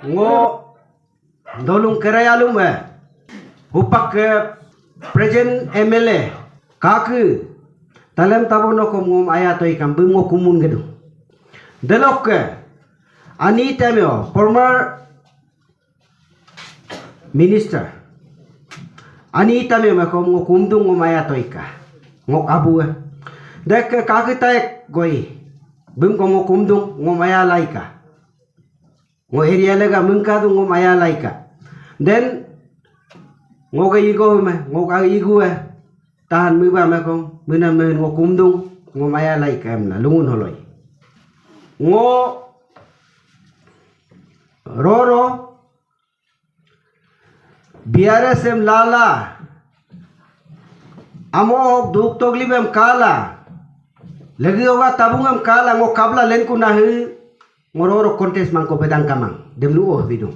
ngo dolung kerayalum hupak present MLA kaku talem tabono ko ngom ayatoy kam bungo kumun gedu delok ani temyo former minister ani temyo ma ko ngo kumdung ngom ayatoy ka ngok abu dek kaku taek goi bum ko ngo kumdung ngom ayalai ka ngo area lega mungka du ngo maya laika then ngo ga igo me ngo ga igu tahan mu ba me ko muna me ngo kumdung ngo maya laika em la lungun holoi ngo roro BRSM lala amo duk togli bem kala lagi hoga tabungam kala ngo kabla lenku nahi ngororo kontes mangko pedang kamang demlu oh bidung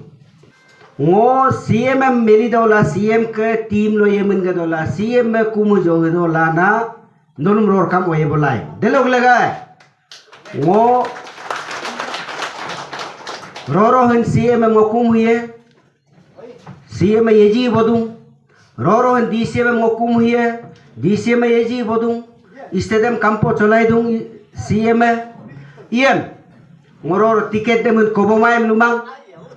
ngo CM meli dola CM ke team lo yemen ke dola CM me kumu jo dola na nonum ror kam oye bolai delok lega ngo roro hen CM mo kumu ye CM yeji bodung roro hen DCM mo kumu ye DCM yeji bodung istedem kampo cholai dung CM iem ngoror tiket demen kobomaim lumang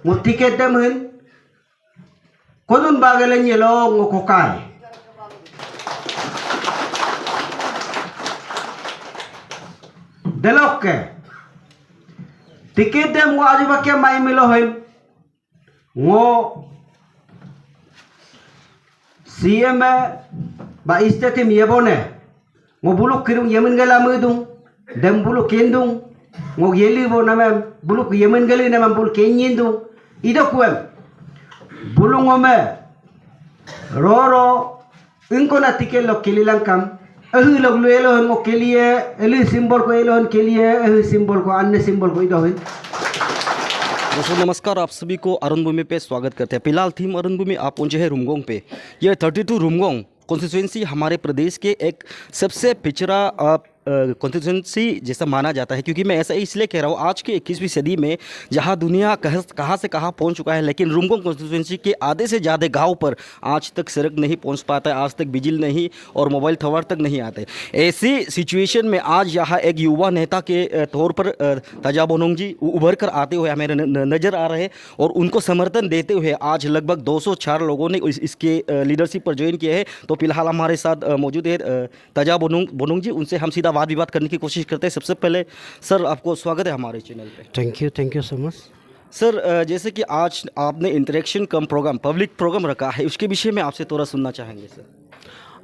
ngo tiket demen kodun bagalen yelo ngo kokai delok ke tiket dem ngo ajibakya mai milo hoim ngo CM ba istetim yebone ngo buluk kirung yemen gala mudung dem buluk kendung ngok yeli bo namam buluk yemen gali namam bul kenyindu ido kuem bulung ngome roro inko na tikel lo kelilang kam ahu log luelo ngok kelie eli simbol ko elon kelie ahu simbol को अन्य symbol को इधर दोस्तों नमस्कार, आप सभी को अरुण भूमि पे स्वागत करते हैं। फिलहाल थीम अरुण भूमि आप पहुंचे हैं रुमगोंग पे। यह 32 रुमगोंग कॉन्स्टिट्यूंसी हमारे प्रदेश के एक सबसे पिछड़ा कॉन्स्टिट्यूंसी जैसा माना जाता है, क्योंकि मैं ऐसा इसलिए कह रहा हूँ, आज की 21वीं सदी में जहाँ दुनिया कहाँ से कहाँ पहुँच चुका है, लेकिन रुमगोंग कॉन्स्टिट्यूंसी के आधे से ज़्यादा गांव पर आज तक सड़क नहीं पहुँच पाता है, आज तक बिजली नहीं और मोबाइल टावर तक नहीं आते। ऐसी सिचुएशन में आज यहाँ एक युवा नेता के तौर पर ताजा बोनोंग जी उभर कर आते हुए हमें नज़र आ रहे हैं और उनको समर्थन देते हुए आज लगभग 204 लोगों ने इसके लीडरशिप पर ज्वाइन किया है। तो फिलहाल हमारे साथ मौजूद है ताजा बोनोंग जी, उनसे हम सीधा वाद विवाद करने की कोशिश करते हैं। सबसे पहले सर आपको स्वागत है हमारे चैनल पे। Thank you so much sir, जैसे कि आज आपने इंटरेक्शन कम प्रोग्राम पब्लिक प्रोग्राम रखा है, उसके विषय में आपसे थोड़ा सुनना चाहेंगे सर।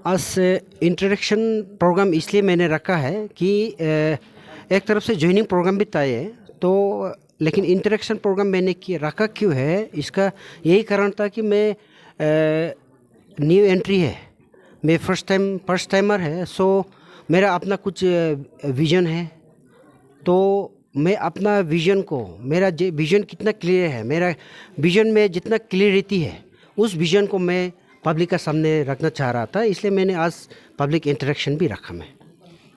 आज इंटरेक्शन प्रोग्राम इसलिए मैंने रखा है कि एक तरफ से ज्वाइनिंग प्रोग्राम भी तय है, तो लेकिन इंटरेक्शन प्रोग्राम मैंने रखा क्यों है, इसका यही कारण था कि मैं न्यू एंट्री है, मैं फर्स्ट टाइमर है, सो मेरा अपना कुछ विज़न है। तो मैं अपना विज़न को, मेरा विज़न कितना क्लियर है, मेरा विज़न में जितना क्लियरिटी है उस विज़न को मैं पब्लिक का सामने रखना चाह रहा था, इसलिए मैंने आज पब्लिक इंटरेक्शन भी रखा मैं।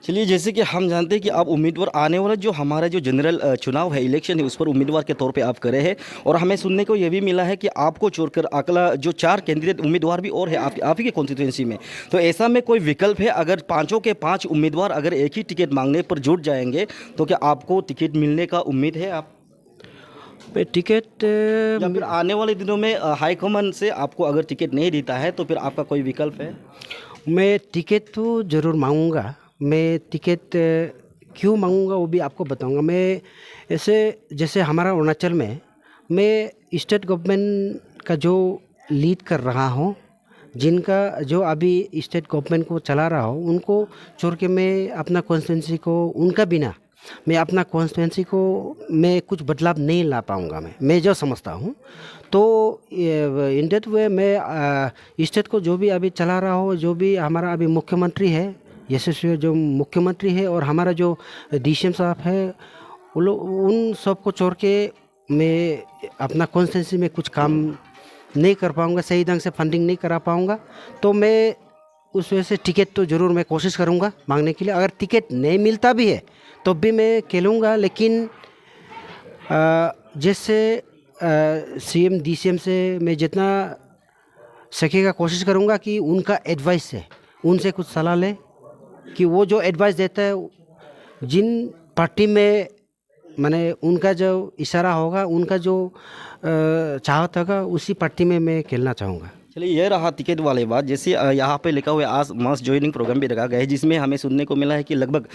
चलिए, जैसे कि हम जानते हैं कि आप उम्मीदवार आने वाला जो हमारा जो जनरल चुनाव है, इलेक्शन है, उस पर उम्मीदवार के तौर पे आप करे हैं और हमें सुनने को ये भी मिला है कि आपको छोड़कर अगला जो 4 कैंडिडेट उम्मीदवार भी और है आप ही के कॉन्स्टिट्यूंसी में, तो ऐसा में कोई विकल्प है? अगर 5 के 5 उम्मीदवार अगर एक ही टिकट मांगने पर जुट जाएंगे तो क्या आपको टिकट मिलने का उम्मीद है? आप टिकट या फिर आने वाले दिनों में हाईकमान से आपको अगर टिकट नहीं देता है तो फिर आपका कोई विकल्प है? मैं टिकट तो ज़रूर मांगूंगा। मैं टिकट क्यों मांगूंगा वो भी आपको बताऊंगा। मैं ऐसे जैसे हमारा अरुणाचल में मैं स्टेट गवर्नमेंट का जो लीड कर रहा हूँ, जिनका जो अभी स्टेट गवर्नमेंट को चला रहा हूँ, उनको छोड़ के मैं अपना कॉन्स्टिट्यूंसी को, उनका बिना मैं अपना कॉन्स्टिट्यूंसी को मैं कुछ बदलाव नहीं ला पाऊँगा। मैं जो समझता हूँ, तो इन दैट वे मैं स्टेट को जो भी अभी चला रहा हूँ, जो भी हमारा अभी मुख्यमंत्री है, यशस्वी जो मुख्यमंत्री है और हमारा जो DCM साहब है, वो लोग उन सब को छोड़ के मैं अपना कॉन्स्टिट्यूंसी में कुछ काम नहीं कर पाऊँगा, सही ढंग से फंडिंग नहीं करा पाऊँगा। तो मैं उस वजह से टिकट तो ज़रूर मैं कोशिश करूँगा मांगने के लिए। अगर टिकट नहीं मिलता भी है तो भी मैं खेलूँगा, लेकिन जैसे सीएम डीसीएम से मैं जितना सकेगा कोशिश करूँगा कि उनका एडवाइस से उनसे कुछ सलाह ले कि वो जो एडवाइस देता है जिन पार्टी में मैंने उनका जो इशारा होगा उनका जो चाहत होगा उसी पार्टी में मैं खेलना चाहूँगा। चलिए ये रहा टिकट वाले बात। जैसे यहाँ पे लिखा हुआ है आज मास ज्वाइनिंग प्रोग्राम भी रखा गया है, जिसमें हमें सुनने को मिला है कि लगभग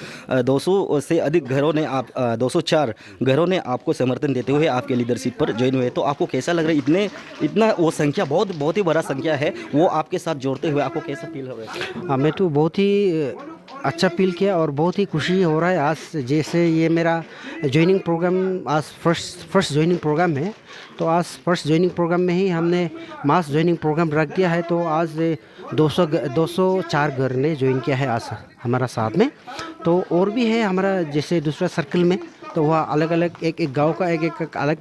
200 से अधिक घरों ने 204 घरों ने आपको समर्थन देते हुए आपके लीडरशिप पर ज्वाइन हुए। तो आपको कैसा लग रहा है? इतना वो संख्या बहुत ही बड़ा संख्या है, वो आपके साथ जोड़ते हुए आपको कैसा फील हो रहा है? मैं तो बहुत ही अच्छा फील किया और बहुत ही खुशी हो रहा है आज। जैसे ये मेरा ज्वाइनिंग प्रोग्राम आज फर्स्ट ज्वाइनिंग प्रोग्राम है, तो आज फर्स्ट ज्वाइनिंग प्रोग्राम में ही हमने मास ज्वाइनिंग प्रोग्राम रख दिया है। तो आज 204 घर ने ज्वाइन किया है आज हमारा साथ में। तो और भी है हमारा जैसे दूसरा सर्कल में, तो वह अलग अलग एक गांव का एक अलग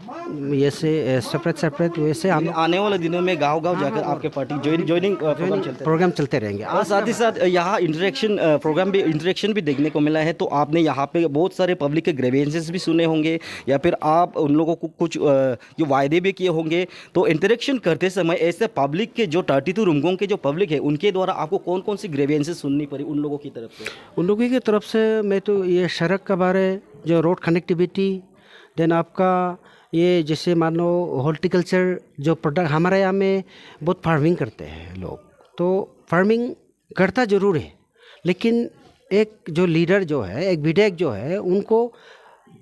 ऐसे सेपरेट वैसे हम आने वाले दिनों में गांव जाकर आपके पार्टी ज्वाइनिंग प्रोग्राम चलते रहेंगे। और साथ ही साथ यहाँ इंटरेक्शन भी देखने को मिला है। तो आपने यहाँ पे बहुत सारे पब्लिक के ग्रीवेंसेस भी सुने होंगे, या फिर आप उन लोगों को कुछ जो वायदे भी किए होंगे। तो इंटरेक्शन करते समय ऐसे पब्लिक के जो 32 रुमगोंग के जो पब्लिक है उनके द्वारा आपको कौन कौन सी ग्रीवेंसेस सुननी पड़ी उन लोगों की तरफ से? उन लोगों की तरफ से मैं तो ये सड़क के बारे, जो रोड कनेक्टिविटी, देन आपका ये जैसे मान लो हॉर्टिकल्चर जो प्रोडक्ट हमारे यहाँ में बहुत फार्मिंग करते हैं लोग, तो फार्मिंग करता ज़रूर है, लेकिन एक जो लीडर जो है, एक विधायक जो है, उनको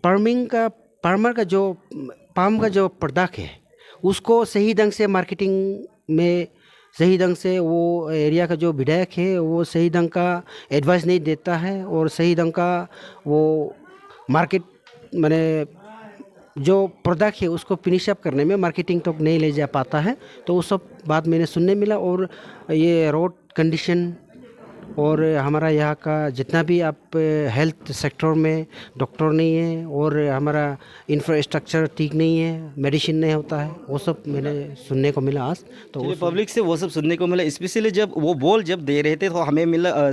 फार्मर का जो पाम का जो प्रोडक्ट है उसको सही ढंग से मार्केटिंग में सही ढंग से वो एरिया का जो विधायक है वो सही ढंग का एडवाइस नहीं देता है और सही ढंग का वो मार्केट माने जो प्रोडक्ट है उसको फिनिश अप करने में मार्केटिंग तक नहीं ले जा पाता है। तो वो सब बात मैंने सुनने मिला। और ये रोड कंडीशन और हमारा यहाँ का जितना भी आप हेल्थ सेक्टर में डॉक्टर नहीं है और हमारा इंफ्रास्ट्रक्चर ठीक नहीं है, मेडिसिन नहीं होता है, वो सब मैंने सुनने को मिला आज। तो पब्लिक से वो सब सुनने को मिला। स्पेशली जब वो बोल जब दे रहे थे तो हमें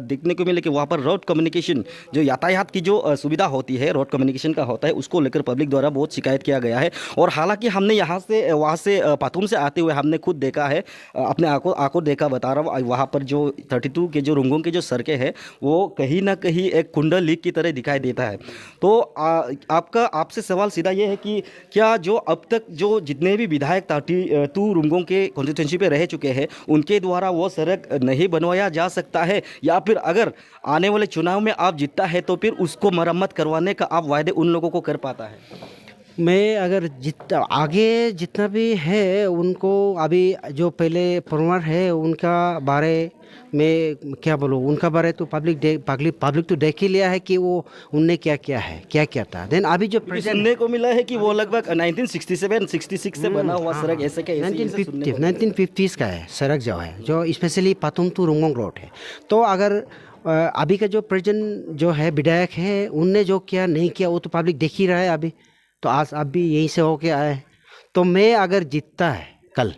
देखने को मिला कि वहाँ पर रोड कम्युनिकेशन जो यातायात की जो सुविधा होती है, रोड कम्युनिकेशन का होता है, उसको लेकर पब्लिक द्वारा बहुत शिकायत किया गया है। और हालांकि हमने वहाँ से पातुम से आते हुए हमने खुद देखा है, अपने आंखों देखा, बता रहा हूँ। वहाँ पर जो 32 के जो रुमगोंग की जो सड़कें हैं वो कहीं ना कहीं एक कुंडल लीक की तरह दिखाई देता है। तो आपसे सवाल सीधा ये है कि क्या जो अब तक जो जितने भी विधायक 32 रुमगोंग के कॉन्स्टिट्यूंसी पे रह चुके हैं उनके द्वारा वो सड़क नहीं बनवाया जा सकता है, या फिर अगर आने वाले चुनाव में आप जीतता है तो फिर उसको मरम्मत करवाने का आप वायदे उन लोगों को कर पाता है? मैं अगर आगे जितना भी है उनको अभी जो पहले फॉर्मर है उनका बारे में क्या बोलूँ, उनका बारे तो पब्लिक तो देख ही लिया है कि वो उनने क्या किया था। देन अभी जो सुनने को मिला है कि वो लगभग 1967-66 से बना हुआ सड़क ऐसे क्या 1950s का है सड़क जो है, जो specially Patum to Rumgong road है। तो अगर अभी का जो प्रेजेंट जो है विधायक है उनने जो किया नहीं किया वो तो पब्लिक देख ही रहा है अभी। तो आज आप भी यहीं से होके आए। तो मैं अगर जीतता है कल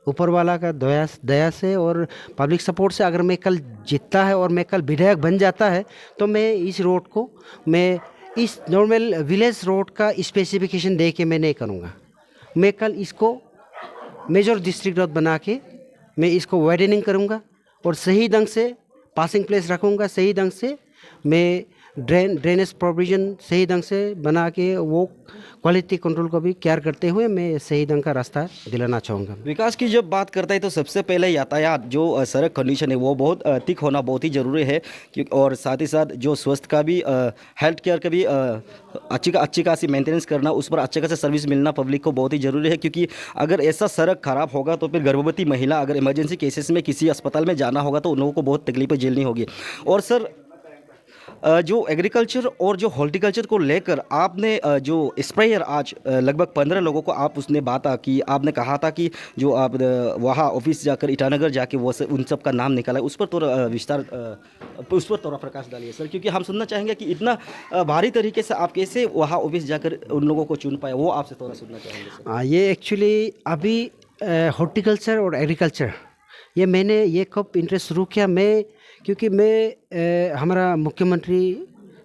ऊपर वाला का दया से और पब्लिक सपोर्ट से, अगर मैं कल जीतता है और मैं कल विधायक बन जाता है तो मैं इस रोड को मैं इस नॉर्मल विलेज रोड का स्पेसिफिकेशन दे के मैं नहीं करूँगा। मैं कल इसको मेजर डिस्ट्रिक्ट रोड बना के मैं इसको वाइडनिंग करूँगा और सही ढंग से पासिंग प्लेस रखूँगा, सही ढंग से मैं ड्रेनेज प्रोविजन सही ढंग से बना के वो क्वालिटी कंट्रोल को भी केयर करते हुए मैं सही ढंग का रास्ता दिलाना चाहूँगा। विकास की जब बात करता है तो सबसे पहले यातायात जो सड़क कंडीशन है वो बहुत थिक होना बहुत ही ज़रूरी है, और साथ ही साथ जो स्वास्थ्य का भी हेल्थ केयर का भी अच्छी खासी मेंटेनेंस करना, उस पर अच्छे खासा सर्विस मिलना पब्लिक को बहुत ही ज़रूरी है। क्योंकि अगर ऐसा सड़क खराब होगा तो फिर गर्भवती महिला अगर इमरजेंसी केसेस में किसी अस्पताल में जाना होगा तो उन लोगों को बहुत तकलीफें झेलनी होगी। और सर जो एग्रीकल्चर और जो हॉर्टिकल्चर को लेकर आपने जो स्प्रेयर आज लगभग 15 लोगों को आप उसने बात की, आपने कहा था कि जो आप वहाँ ऑफिस जाकर ईटानगर जाके वो उन सब का नाम निकाला, उस पर थोड़ा प्रकाश डालिए सर, क्योंकि हम सुनना चाहेंगे कि इतना भारी तरीके से आप कैसे वहाँ ऑफिस जाकर उन लोगों को चुन पाए, वो आपसे थोड़ा सुनना चाहेंगे सर। ये एक्चुअली अभी हॉर्टिकल्चर और एग्रीकल्चर ये मैंने ये कब इंटरेस्ट शुरू किया, मैं क्योंकि मैं हमारा मुख्यमंत्री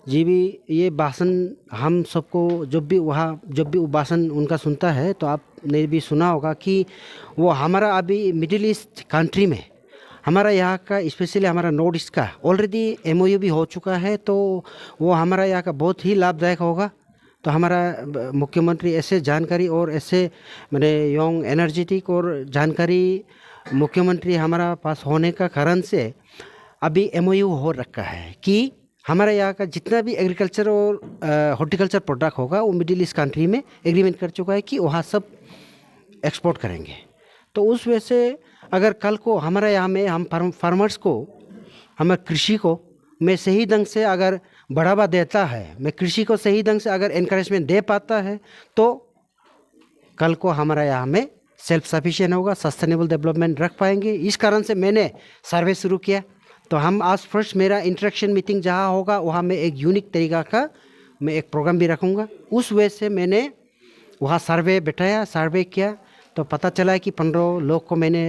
जी भी ये भाषण हम सबको जब भी वो भाषण उनका सुनता है तो आपने भी सुना होगा कि वो हमारा अभी मिडिल ईस्ट कंट्री में हमारा यहाँ का स्पेशली हमारा नॉर्थ ईस्ट का ऑलरेडी एमओयू भी हो चुका है, तो वो हमारा यहाँ का बहुत ही लाभदायक होगा। तो हमारा मुख्यमंत्री ऐसे जानकारी और ऐसे मैंने यंग एनर्जेटिक और जानकारी मुख्यमंत्री हमारा पास होने का कारण से अभी एमओयू हो रखा है कि हमारे यहाँ का जितना भी एग्रीकल्चर और हॉर्टिकल्चर प्रोडक्ट होगा वो मिडिल ईस्ट कंट्री में एग्रीमेंट कर चुका है कि वहाँ सब एक्सपोर्ट करेंगे। तो उस वजह से अगर कल को हमारे यहाँ में हम फार्मर्स को, हमारे कृषि को मैं सही ढंग से अगर बढ़ावा देता है, मैं कृषि को सही ढंग से अगर एनकरेजमेंट दे पाता है, तो कल को हमारा यहाँ में सेल्फ सफिशिएंट होगा, सस्टेनेबल डेवलपमेंट रख पाएंगे। इस कारण से मैंने सर्वे शुरू किया। तो हम आज फर्स्ट मेरा इंटरेक्शन मीटिंग जहाँ होगा वहाँ मैं एक यूनिक तरीका का मैं एक प्रोग्राम भी रखूँगा। उस वजह से मैंने वहाँ सर्वे बैठाया, सर्वे किया, तो पता चला कि 15 लोग को मैंने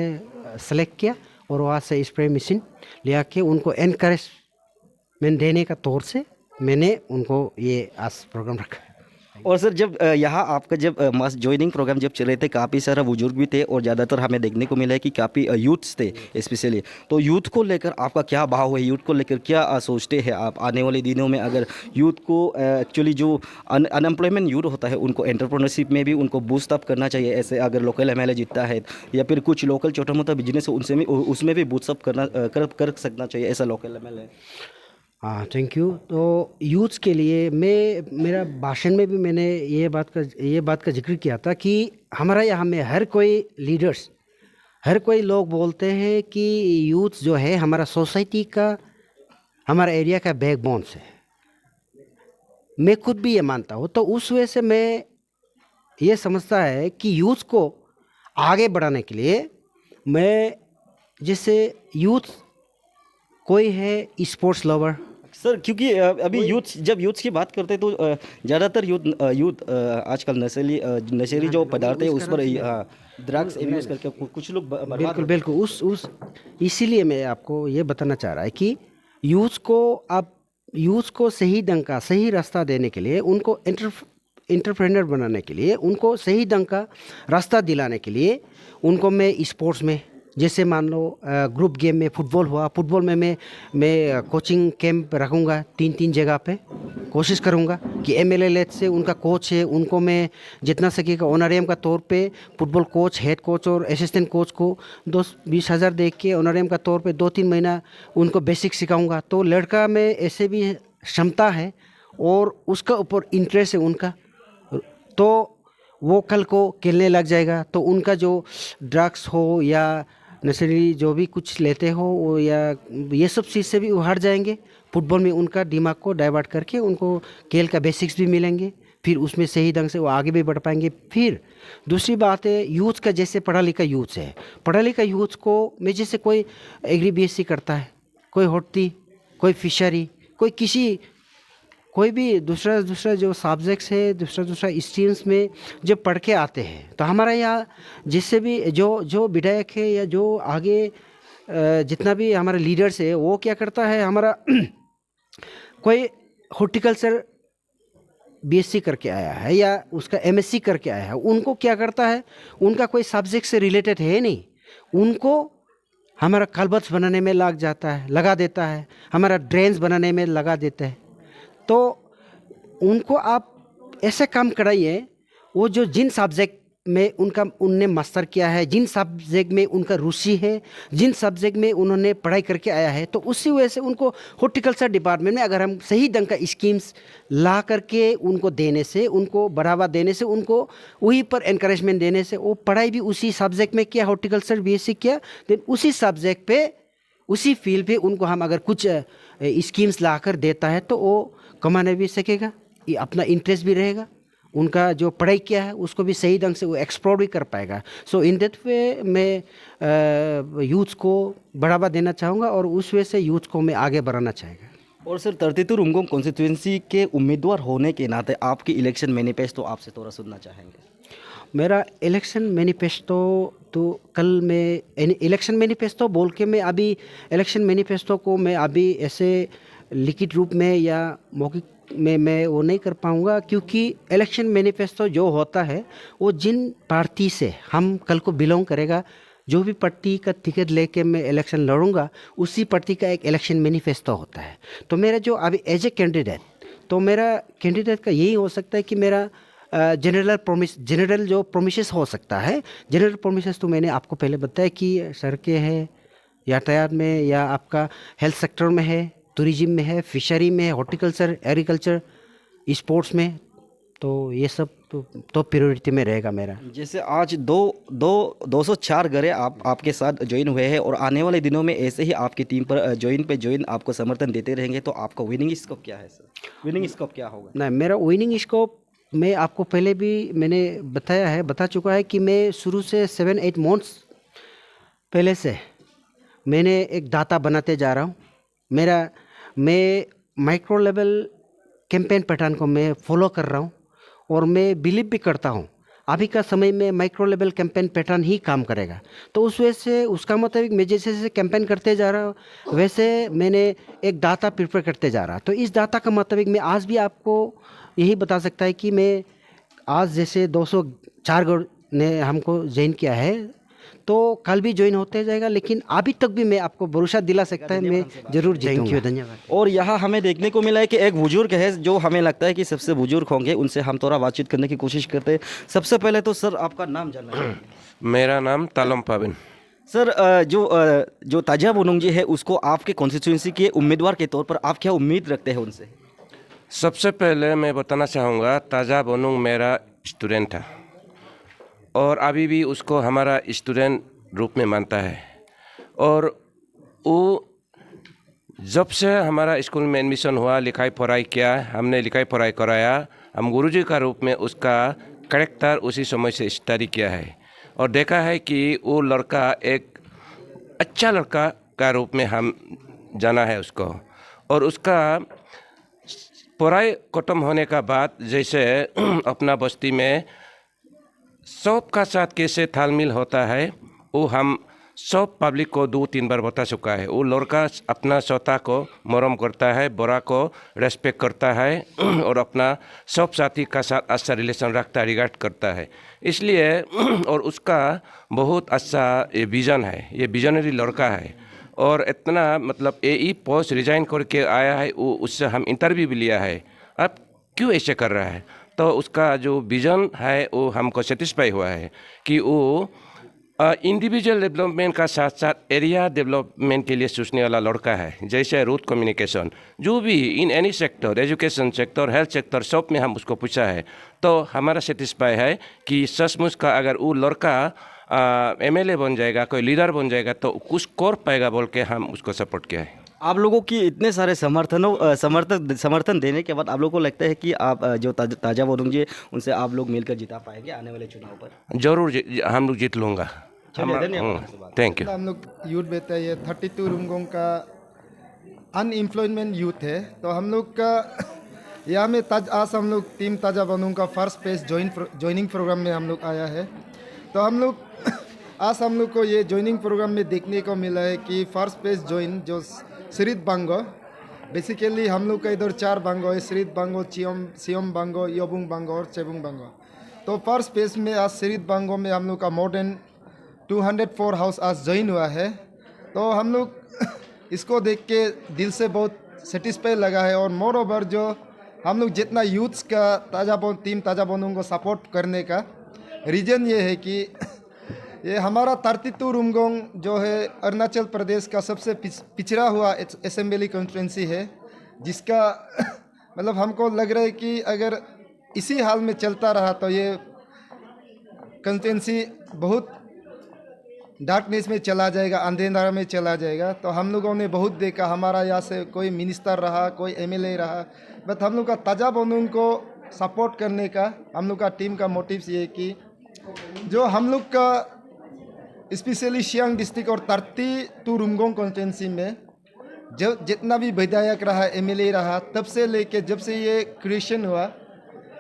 सेलेक्ट किया और वहाँ से स्प्रे मशीन ले के उनको एनकरेजमेंट देने का तौर से मैंने उनको ये आज प्रोग्राम रखा। और सर जब यहाँ आपका जब मास ज्वाइनिंग प्रोग्राम जब चल रहे थे, काफ़ी सारा बुजुर्ग भी थे और ज़्यादातर हमें देखने को मिला है कि काफ़ी यूथ्स थे स्पेशली। तो यूथ को लेकर आपका क्या भाव है, यूथ को लेकर क्या सोचते हैं आप आने वाले दिनों में? अगर यूथ को एक्चुअली जो अनएम्प्लॉयमेंट यूथ होता है उनको एंटरप्रेन्योरशिप में भी उनको बूस्ट अप करना चाहिए। ऐसे अगर लोकल एमएलए जीतता है या फिर कुछ लोकल छोटा मोटा बिजनेस है उनसे भी उसमें भी बूस्ट अप कर सकना चाहिए ऐसा लोकल एमएलए। हाँ, थैंक यू। तो यूथ्स के लिए मैं मेरा भाषण में भी मैंने ये बात का जिक्र किया था कि हमारा यहाँ में हर कोई लीडर्स, हर कोई लोग बोलते हैं कि यूथ जो है हमारा सोसाइटी का, हमारा एरिया का बैकबोन्स है। मैं खुद भी ये मानता हूँ। तो उस वजह से मैं ये समझता है कि यूथ को आगे बढ़ाने के लिए मैं, जैसे यूथ कोई है स्पोर्ट्स लवर सर, क्योंकि अभी यूथ जब यूथ की बात करते हैं तो ज़्यादातर यूथ आजकल नशेली जो पदार्थ है उस पर ड्रग्स यूज़ करके कुछ लोग बिल्कुल बिल्कुल उस इसीलिए मैं आपको ये बताना चाह रहा है कि यूथ को सही ढंग का सही रास्ता देने के लिए, उनको एंटरप्रेन्योर बनाने के लिए, उनको सही ढंग का रास्ता दिलाने के लिए उनको मैं स्पोर्ट्स में, जैसे मान लो ग्रुप गेम में फुटबॉल हुआ, फुटबॉल में मैं कोचिंग कैंप रखूँगा 3 जगह पे। कोशिश करूँगा कि एमएलए से उनका कोच है उनको मैं जितना सकेगा ऑनरेरियम का तौर पे फुटबॉल कोच, हेड कोच और असिस्टेंट कोच को 10-20 हज़ार दे के ऑनरेरियम का तौर पे 2-3 महीना उनको बेसिक सिखाऊँगा। तो लड़का में ऐसे भी क्षमता है और उसका ऊपर इंटरेस्ट है उनका, तो वो कल को खेलने लग जाएगा। तो उनका जो ड्रग्स हो या नशेली जो भी कुछ लेते हो वो या ये सब चीज़ से भी वो हट जाएंगे। फुटबॉल में उनका दिमाग को डाइवर्ट करके उनको खेल का बेसिक्स भी मिलेंगे, फिर उसमें सही ढंग से वो आगे भी बढ़ पाएंगे। फिर दूसरी बात है यूथ का, जैसे पढ़ा लिखा यूथ है, पढ़ा लिखा यूथ को मैं, जैसे कोई एग्री बीएससी करता है, कोई हॉर्टी, कोई फिशरी, कोई भी दूसरा जो सब्जेक्ट्स है, दूसरा स्ट्रीम्स में जब पढ़ के आते हैं, तो हमारा यहाँ जिससे भी जो विधायक है या जो आगे जितना भी हमारा लीडर्स है वो क्या करता है, हमारा कोई हॉर्टिकल्चर बीएससी करके आया है या उसका एमएससी करके आया है, उनको क्या करता है, उनका कोई सब्जेक्ट से रिलेटेड है नहीं, उनको हमारा कल्बर्ट्स बनाने में लगा देता है, हमारा ड्रेन्स बनाने में लगा देता है। तो उनको आप ऐसे काम कराइए, वो जो जिन सब्जेक्ट में उनने मास्टर किया है, जिन सब्जेक्ट में उनका रुचि है, जिन सब्जेक्ट में उन्होंने पढ़ाई करके आया है, तो उसी वजह से उनको हॉर्टिकल्चर डिपार्टमेंट में अगर हम सही ढंग का स्कीम्स ला करके उनको देने से, उनको बढ़ावा देने से, उनको वहीं पर एनकरेजमेंट देने से, वो पढ़ाई भी उसी सब्जेक्ट में किया, हॉर्टिकल्चर बीएससी किया, देन उसी सब्जेक्ट पे, उसी फील्ड पे उनको हम अगर कुछ स्कीम्स ला कर देता है तो वो कमाने भी सकेगा, ये अपना इंटरेस्ट भी रहेगा, उनका जो पढ़ाई किया है उसको भी सही ढंग से वो एक्सप्लोर भी कर पाएगा। सो इन दैट वे मैं यूथ को बढ़ावा देना चाहूँगा और उस वे से यूथ को मैं आगे बढ़ाना चाहेगा। और सर 32 रुमगोंग कॉन्स्टिट्यूंसी के उम्मीदवार होने के नाते आपकी इलेक्शन मैनिफेस्टो आपसे थोड़ा सुनना चाहेंगे। मेरा इलेक्शन मैनिफेस्टो तो कल मैं इलेक्शन मैनिफेस्टो बोल के मैं अभी इलेक्शन मैनिफेस्टो को मैं अभी ऐसे लिखित रूप में या मौखिक में मैं वो नहीं कर पाऊँगा, क्योंकि इलेक्शन मैनिफेस्टो जो होता है वो जिन पार्टी से हम कल को बिलोंग करेगा, जो भी पार्टी का टिकट लेके मैं इलेक्शन लड़ूंगा, उसी पार्टी का एक इलेक्शन मैनिफेस्टो होता है। तो मेरा जो अभी एज ए कैंडिडेट, तो मेरा कैंडिडेट का यही हो सकता है कि मेरा जनरल जो प्रोमिसेस हो सकता है। जनरल प्रोमिसेस तो मैंने आपको पहले बताया कि सड़कें हैं, यातायात में, या आपका हेल्थ सेक्टर में है, टूरिज्म में है, फिशरी में है, हॉर्टिकल्चर, एग्रीकल्चर, स्पोर्ट्स में। तो ये सब तो प्रायोरिटी में रहेगा मेरा। जैसे आज 204 घरे आपके साथ ज्वाइन हुए हैं और आने वाले दिनों में ऐसे ही आपकी टीम पर ज्वाइन आपको समर्थन देते रहेंगे, तो आपका विनिंग स्कोप क्या है सर? विनिंग स्कोप क्या होगा? नहीं, मेरा विनिंग स्कोप मैं आपको पहले भी मैंने बता चुका है कि मैं शुरू से 7-8 मंथ्स पहले से मैंने एक डाटा बनाते जा रहा हूँ। मैं माइक्रो लेवल कैंपेन पैटर्न को मैं फॉलो कर रहा हूँ, और मैं बिलीव भी करता हूँ अभी का समय में माइक्रो लेवल कैंपेन पैटर्न ही काम करेगा। तो उस वजह से उसका मुताबिक मैं जैसे जैसे कैंपेन करते जा रहा हूँ वैसे मैंने एक डाटा प्रिपेयर करते जा रहा। तो इस डाटा का मुताबिक मैं आज भी आपको यही बता सकता है कि मैं आज जैसे 204 ने हमको ज्वाइन किया है, तो कल भी ज्वाइन होते जाएगा, लेकिन अभी तक भी मैं आपको भरोसा दिला सकता है मैं जरूर जीतूंगा। धन्यवाद। और यहाँ हमें देखने को मिला है कि एक बुजुर्ग है जो हमें लगता है कि सबसे बुजुर्ग होंगे, उनसे हम थोड़ा बातचीत करने की कोशिश करते हैं। सबसे पहले तो सर आपका नाम जानना है। मेरा नाम तालम पाबिन। सर जो ताजा बोनुंग जी है उसको आपके कॉन्स्टिट्यूंसी के उम्मीदवार के तौर पर आप क्या उम्मीद रखते हैं उनसे? सबसे पहले मैं बताना चाहूँगा ताजा बोनुंग मेरा स्टूडेंट था और अभी भी उसको हमारा स्टूडेंट रूप में मानता है। और वो जब से हमारा स्कूल में एडमिशन हुआ, लिखाई पढ़ाई किया, हमने लिखाई पढ़ाई कराया, हम गुरुजी का रूप में उसका कैरेक्टर उसी समय से स्टडी किया है और देखा है कि वो लड़का एक अच्छा लड़का का रूप में हम जाना है उसको। और उसका पढ़ाई खत्म होने का बाद जैसे अपना बस्ती में सबका साथ कैसे तालमेल होता है वो हम सब पब्लिक को 2-3 बार बता चुका है। वो लड़का अपना श्रोता को मरम करता है, बड़ा को रेस्पेक्ट करता है और अपना सब साथी का साथ अच्छा रिलेशन रखता है, रिगार्ड करता है। इसलिए और उसका बहुत अच्छा ये विजन है, ये विजनरी लड़का है। और इतना मतलब AE पोस्ट रिजाइन करके आया है, वो उससे हम इंटरव्यू भी लिया है, अब क्यों ऐसे कर रहा है। तो उसका जो विजन है वो हमको सेटिस्फाई हुआ है कि वो इंडिविजुअल डेवलपमेंट का साथ साथ एरिया डेवलपमेंट के लिए सोचने वाला लड़का है। जैसे रूट कम्युनिकेशन, जो भी in any sector, education sector, health sector, सब में हम उसको पूछा है। तो हमारा सेटिस्फाई है कि सचमुच का अगर वो लड़का MLA बन जाएगा, कोई लीडर बन जाएगा तो कुछ कर पाएगा बोल के हम उसको सपोर्ट किया है। आप लोगों की इतने सारे समर्थन देने के बाद आप लोगों को लगता है कि आप जो ताजा बोनुंग जी उनसे आप लोग मिलकर जिता पाएंगे आने वाले चुनाव पर? जरूर हम लोग जीत लूँगा। Thank you. हम लोग यूथ बेहतर है, 32 रुमगोंग का अनएम्प्लॉयमेंट यूथ है। तो हम लोग का यहाँ में आज हम लोग टीम ताजा बोनुंग का फर्स्ट फेज ज्वाइनिंग प्रोग्राम में हम लोग आया है। तो हम लोग आज हम लोग को ये ज्वाइनिंग प्रोग्राम में देखने को मिला है कि फर्स्ट फेज ज्वाइन जो सिरित बांगो, बेसिकली हम लोग का इधर 4 बांगो है, सिरित बांगो, सियोम बांगो, योबुंग बांगो और चेबुंग बांगो। तो फर्स्ट फेज में आज सिरित बांगो में हम लोग का मोर देन 204 हाउस आज ज्वाइन हुआ है। तो हम लोग इसको देख के दिल से बहुत सेटिस्फाई लगा है। और मोर ओवर जो हम लोग जितना यूथ्स का टीम ताजा बोनुंग को सपोर्ट करने का रीज़न ये है कि ये हमारा 32 रुमगोंग जो है अरुणाचल प्रदेश का सबसे पिछड़ा हुआ असेंबली कॉन्स्टिट्यूंसी है, जिसका मतलब हमको लग रहा है कि अगर इसी हाल में चलता रहा तो ये कॉन्स्टिट्यूंसी बहुत डार्कनेस में चला जाएगा, अंधेरा में चला जाएगा। तो हम लोगों ने बहुत देखा, हमारा यहाँ से कोई मिनिस्टर रहा, कोई MLA रहा, बट हम लोग का ताजा बोनुंग को सपोर्ट करने का हम लोग का टीम का मोटिव्स ये कि जो हम लोग का स्पेशली सियांग डिस्ट्रिक्ट और 32 रुमगोंग कॉन्स्टिट्यूंसी में जब जितना भी विधायक रहा, MLA रहा, तब से लेके जब से ये क्रिएशन हुआ,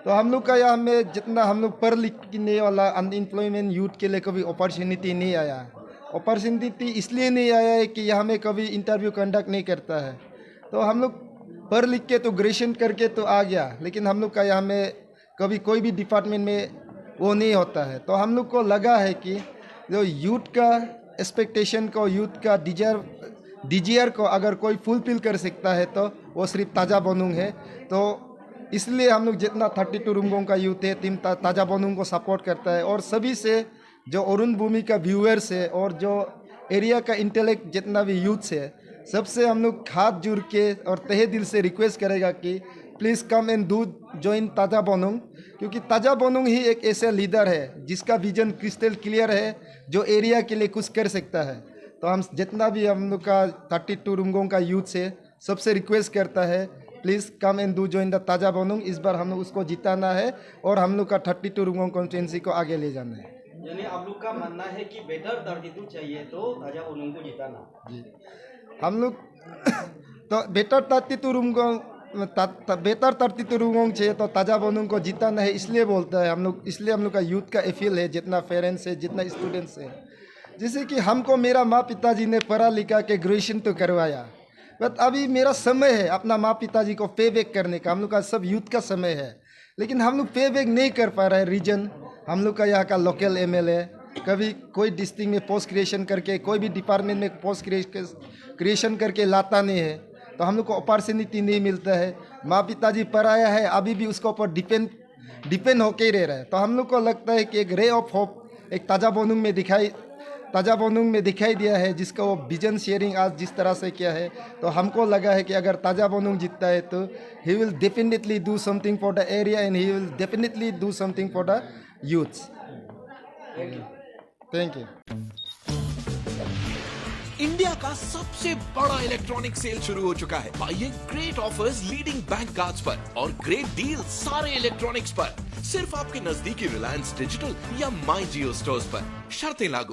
तो हम लोग का यहाँ में जितना हम लोग पढ़ लिखने वाला अनएम्प्लॉयमेंट यूथ के लिए कभी अपॉर्चुनिटी नहीं आया। अपॉर्चुनिटी इसलिए नहीं आया है कि यहाँ में कभी इंटरव्यू कंडक्ट नहीं करता है। तो हम लोग पढ़ लिख के तो ग्रेजुएशन करके तो आ गया, लेकिन हम लोग का यहाँ में कभी कोई भी डिपार्टमेंट में वो नहीं होता है। तो हम लोग को लगा है कि जो यूथ का एक्सपेक्टेशन को, यूथ का डिजायर को अगर कोई फुलफिल कर सकता है तो वो सिर्फ ताजा बोनुंग है। तो इसलिए हम लोग जितना 32 रुमगोंग का यूथ है टीम ताजा बोनुंग को सपोर्ट करता है। और सभी से जो अरुण भूमि का व्यूअर्स है और जो एरिया का इंटेलेक्ट जितना भी यूथ है, सबसे हम लोग हाथ जुड़ के और तहे दिल से रिक्वेस्ट करेगा कि please come and do join ताजा बोनुंग, क्योंकि ताजा बोनुंग ही एक ऐसा लीडर है जिसका विजन क्रिस्टल क्लियर है, जो एरिया के लिए कुछ कर सकता है। तो हम जितना भी हम लोग का 32 रुमगोंग का यूथ है सबसे रिक्वेस्ट करता है, please come and do join the ताजा बोनुंग। इस बार हम लोग उसको जिताना है और हम लोग का 32 रुमगोंग कॉन्स्टिट्यूंसी को आगे ले जाना है। यानी आप लोग का मानना है कि बेटर 32 चाहिए तो ताजा बोनुंग को जिताना। जी, हम लोग तो बेटर 32 रुमगोंग चाहिए तो ताजा बोनुंग को जिताना है, इसलिए बोलता है हम लोग। इसलिए हम लोग का यूथ का अपील है, जितना पेरेंट्स है, जितना स्टूडेंट्स है, जैसे कि हमको मेरा माँ पिताजी ने पढ़ा लिखा के ग्रेजुएशन तो करवाया, बट अभी मेरा समय है अपना माँ पिताजी को पे बैक करने का। हम लोग का सब यूथ का समय है, लेकिन हम लोग पे बैक नहीं कर पा रहे हैं। रीजन हम लोग का यहाँ का लोकल एमएलए कभी कोई डिस्ट्रिक्ट में पोस्ट क्रिएशन करके, कोई भी डिपार्टमेंट में पोस्ट क्रिएशन करके लाता नहीं है, तो हम लोग को अपॉर्चुनिटी नहीं मिलता है। माँ पिताजी पढ़ाया है, अभी भी उसके ऊपर डिपेंड होके ही रह रहा है। तो हम लोग को लगता है कि एक रे ऑफ होप एक ताजा बोनुंग में दिखाई दिया है, जिसका वो विजन शेयरिंग आज जिस तरह से किया है। तो हमको लगा है कि अगर ताजा बोनुंग जीतता है तो he will definitely do something for the area and he will definitely do something for the youths. Thank you. India का सबसे बड़ा इलेक्ट्रॉनिक सेल शुरू हो चुका है। पाइए great offers leading bank cards पर और ग्रेट डील सारे इलेक्ट्रॉनिक्स पर, सिर्फ आपके नजदीकी रिलायंस डिजिटल या माई जियो स्टोर्स पर। शर्तें लागू।